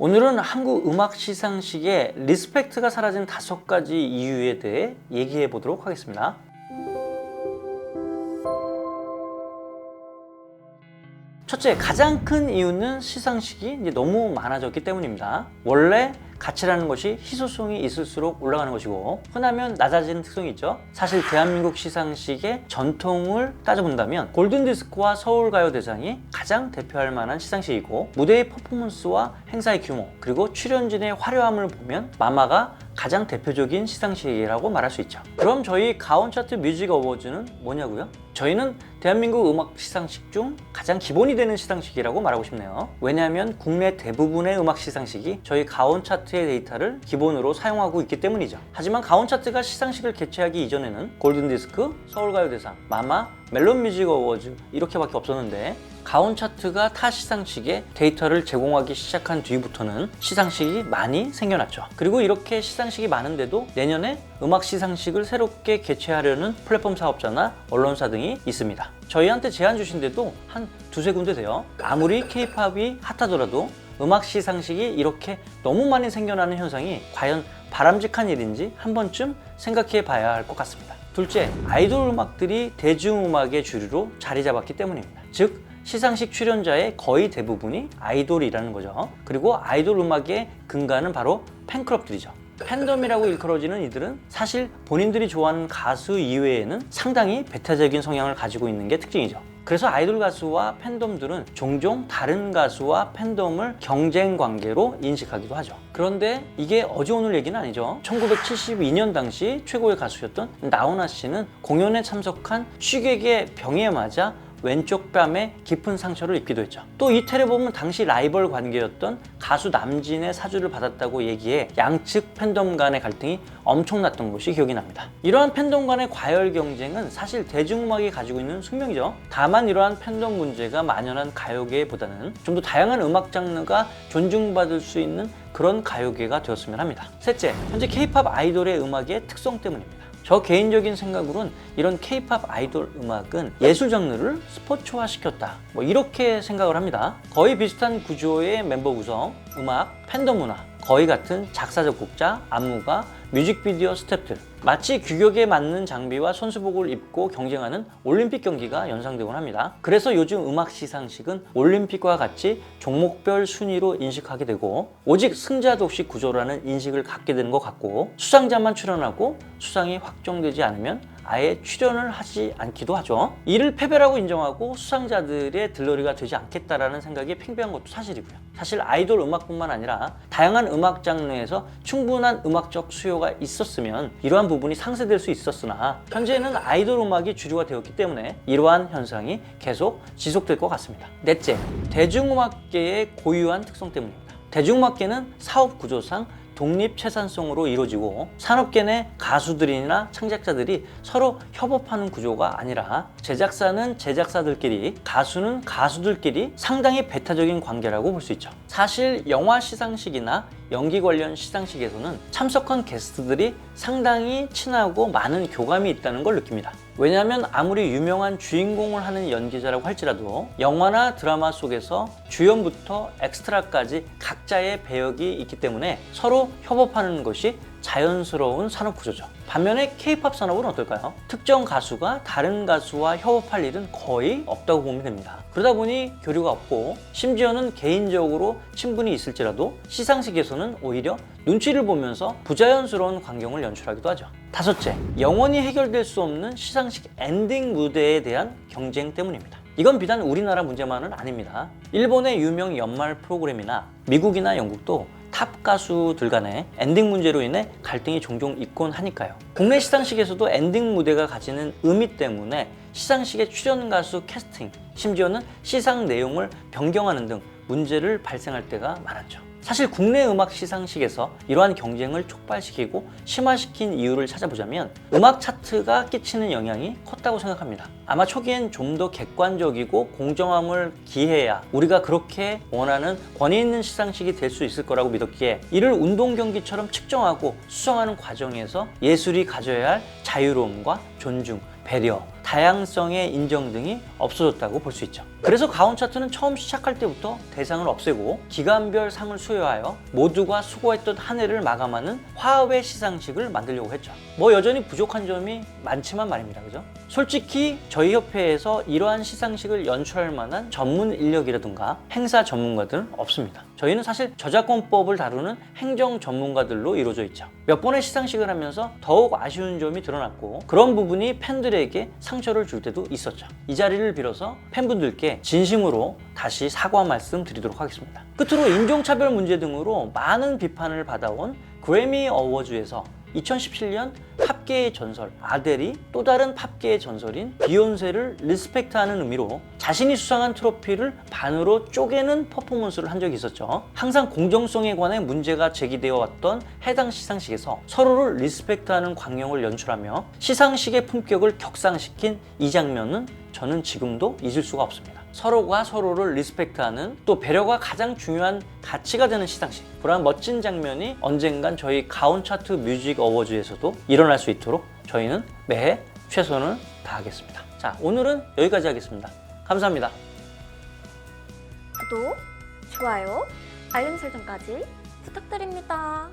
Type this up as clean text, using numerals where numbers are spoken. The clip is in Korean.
오늘은 한국 음악 시상식의 리스펙트가 사라진 5가지 이유에 대해 얘기해 보도록 하겠습니다. 첫째, 가장 큰 이유는 시상식이 이제 너무 많아졌기 때문입니다. 원래 가치라는 것이 희소성이 있을수록 올라가는 것이고 흔하면 낮아지는 특성이 있죠. 사실 대한민국 시상식의 전통을 따져본다면 골든디스크와 서울가요대상이 가장 대표할 만한 시상식이고 무대의 퍼포먼스와 행사의 규모 그리고 출연진의 화려함을 보면 마마가 가장 대표적인 시상식이라고 말할 수 있죠. 그럼 저희 가온차트 뮤직 어워즈는 뭐냐고요? 저희는 대한민국 음악 시상식 중 가장 기본이 되는 시상식이라고 말하고 싶네요. 왜냐하면 국내 대부분의 음악 시상식이 저희 가온차트의 데이터를 기본으로 사용하고 있기 때문이죠. 하지만 가온차트가 시상식을 개최하기 이전에는 골든디스크, 서울가요대상, 마마, 멜론뮤직 어워즈 이렇게밖에 없었는데 가온차트가 타 시상식에 데이터를 제공하기 시작한 뒤부터는 시상식이 많이 생겨났죠. 그리고 이렇게 시상식이 많은데도 내년에 음악 시상식을 새롭게 개최하려는 플랫폼 사업자나 언론사 등이 있습니다. 저희한테 제안 주신데도 한 두세 군데 돼요. 아무리 K-팝이 핫하더라도 음악 시상식이 이렇게 너무 많이 생겨나는 현상이 과연 바람직한 일인지 한 번쯤 생각해 봐야 할 것 같습니다. 둘째, 아이돌 음악들이 대중음악의 주류로 자리 잡았기 때문입니다. 즉 시상식 출연자의 거의 대부분이 아이돌이라는 거죠. 그리고 아이돌 음악의 근간은 바로 팬클럽들이죠. 팬덤이라고 일컬어지는 이들은 사실 본인들이 좋아하는 가수 이외에는 상당히 배타적인 성향을 가지고 있는 게 특징이죠. 그래서 아이돌 가수와 팬덤들은 종종 다른 가수와 팬덤을 경쟁 관계로 인식하기도 하죠. 그런데 이게 어제 오늘 얘기는 아니죠. 1972년 당시 최고의 가수였던 나훈아 씨는 공연에 참석한 취객의 병에 맞아 왼쪽 뺨에 깊은 상처를 입기도 했죠. 또 이태리 보면 당시 라이벌 관계였던 가수 남진의 사주를 받았다고 얘기해 양측 팬덤 간의 갈등이 엄청났던 것이 기억이 납니다. 이러한 팬덤 간의 과열 경쟁은 사실 대중음악이 가지고 있는 숙명이죠. 다만 이러한 팬덤 문제가 만연한 가요계보다는 좀 더 다양한 음악 장르가 존중받을 수 있는 그런 가요계가 되었으면 합니다. 셋째, 현재 K-팝 아이돌의 음악의 특성 때문입니다. 저 개인적인 생각으로는 이런 K-팝 아이돌 음악은 예술 장르를 스포츠화 시켰다 이렇게 생각을 합니다. 거의 비슷한 구조의 멤버 구성, 음악, 팬덤 문화, 거의 같은 작사 작곡자, 안무가, 뮤직비디오 스태프들 마치 규격에 맞는 장비와 선수복을 입고 경쟁하는 올림픽 경기가 연상되곤 합니다. 그래서 요즘 음악 시상식은 올림픽과 같이 종목별 순위로 인식하게 되고 오직 승자독식 구조라는 인식을 갖게 되는 것 같고 수상자만 출연하고 수상이 확정되지 않으면 아예 출연을 하지 않기도 하죠. 이를 패배라고 인정하고 수상자들의 들러리가 되지 않겠다라는 생각이 팽배한 것도 사실이고요. 사실 아이돌 음악뿐만 아니라 다양한 음악 장르에서 충분한 음악적 수요가 있었으면 이러한 부분이 상쇄될 수 있었으나 현재는 아이돌 음악이 주류가 되었기 때문에 이러한 현상이 계속 지속될 것 같습니다. 넷째, 대중음악계의 고유한 특성 때문입니다. 대중음악계는 사업 구조상 독립채산성으로 이루어지고 산업계 내 가수들이나 창작자들이 서로 협업하는 구조가 아니라 제작사는 제작사들끼리 가수는 가수들끼리 상당히 배타적인 관계라고 볼 수 있죠. 사실 영화 시상식이나 연기 관련 시상식에서는 참석한 게스트들이 상당히 친하고 많은 교감이 있다는 걸 느낍니다. 왜냐하면 아무리 유명한 주인공을 하는 연기자라고 할지라도 영화나 드라마 속에서 주연부터 엑스트라까지 각자의 배역이 있기 때문에 서로 협업하는 것이 자연스러운 산업 구조죠. 반면에 K-팝 산업은 어떨까요? 특정 가수가 다른 가수와 협업할 일은 거의 없다고 보면 됩니다. 그러다 보니 교류가 없고 심지어는 개인적으로 친분이 있을지라도 시상식에서는 오히려 눈치를 보면서 부자연스러운 광경을 연출하기도 하죠. 다섯째, 영원히 해결될 수 없는 시상식 엔딩 무대에 대한 경쟁 때문입니다. 이건 비단 우리나라 문제만은 아닙니다. 일본의 유명 연말 프로그램이나 미국이나 영국도 탑 가수들 간의 엔딩 문제로 인해 갈등이 종종 있곤 하니까요. 국내 시상식에서도 엔딩 무대가 가지는 의미 때문에 시상식의 출연 가수 캐스팅, 심지어는 시상 내용을 변경하는 등 문제를 발생할 때가 많았죠. 사실 국내 음악 시상식에서 이러한 경쟁을 촉발시키고 심화시킨 이유를 찾아보자면 음악 차트가 끼치는 영향이 컸다고 생각합니다. 아마 초기엔 좀 더 객관적이고 공정함을 기해야 우리가 그렇게 원하는 권위 있는 시상식이 될 수 있을 거라고 믿었기에 이를 운동 경기처럼 측정하고 수정하는 과정에서 예술이 가져야 할 자유로움과 존중, 배려, 다양성의 인정 등이 없어졌다고 볼 수 있죠. 그래서 가온 차트는 처음 시작할 때부터 대상을 없애고 기간별 상을 수여하여 모두가 수고했던 한 해를 마감하는 화합의 시상식을 만들려고 했죠. 뭐 여전히 부족한 점이 많지만 말입니다. 그죠? 솔직히 저희 협회에서 이러한 시상식을 연출할 만한 전문 인력이라든가 행사 전문가들은 없습니다. 저희는 사실 저작권법을 다루는 행정 전문가들로 이루어져 있죠. 몇 번의 시상식을 하면서 더욱 아쉬운 점이 드러났고 그런 부분이 팬들에게 상처를 줄 때도 있었죠. 이 자리를 빌어서 팬분들께 진심으로 다시 사과 말씀 드리도록 하겠습니다. 끝으로 인종차별 문제 등으로 많은 비판을 받아온 그래미 어워즈에서 2017년 팝계의 전설 아델이 또 다른 팝계의 전설인 비욘세를 리스펙트하는 의미로 자신이 수상한 트로피를 반으로 쪼개는 퍼포먼스를 한 적이 있었죠. 항상 공정성에 관해 문제가 제기되어 왔던 해당 시상식에서 서로를 리스펙트하는 광경을 연출하며 시상식의 품격을 격상시킨 이 장면은 저는 지금도 잊을 수가 없습니다. 서로가 서로를 리스펙트하는 또 배려가 가장 중요한 가치가 되는 시상식, 그러한 멋진 장면이 언젠간 저희 가온 차트 뮤직 어워즈에서도 일어날 수 있도록 저희는 매해 최선을 다하겠습니다. 자, 오늘은 여기까지 하겠습니다. 감사합니다. 구독, 좋아요, 알림 설정까지 부탁드립니다.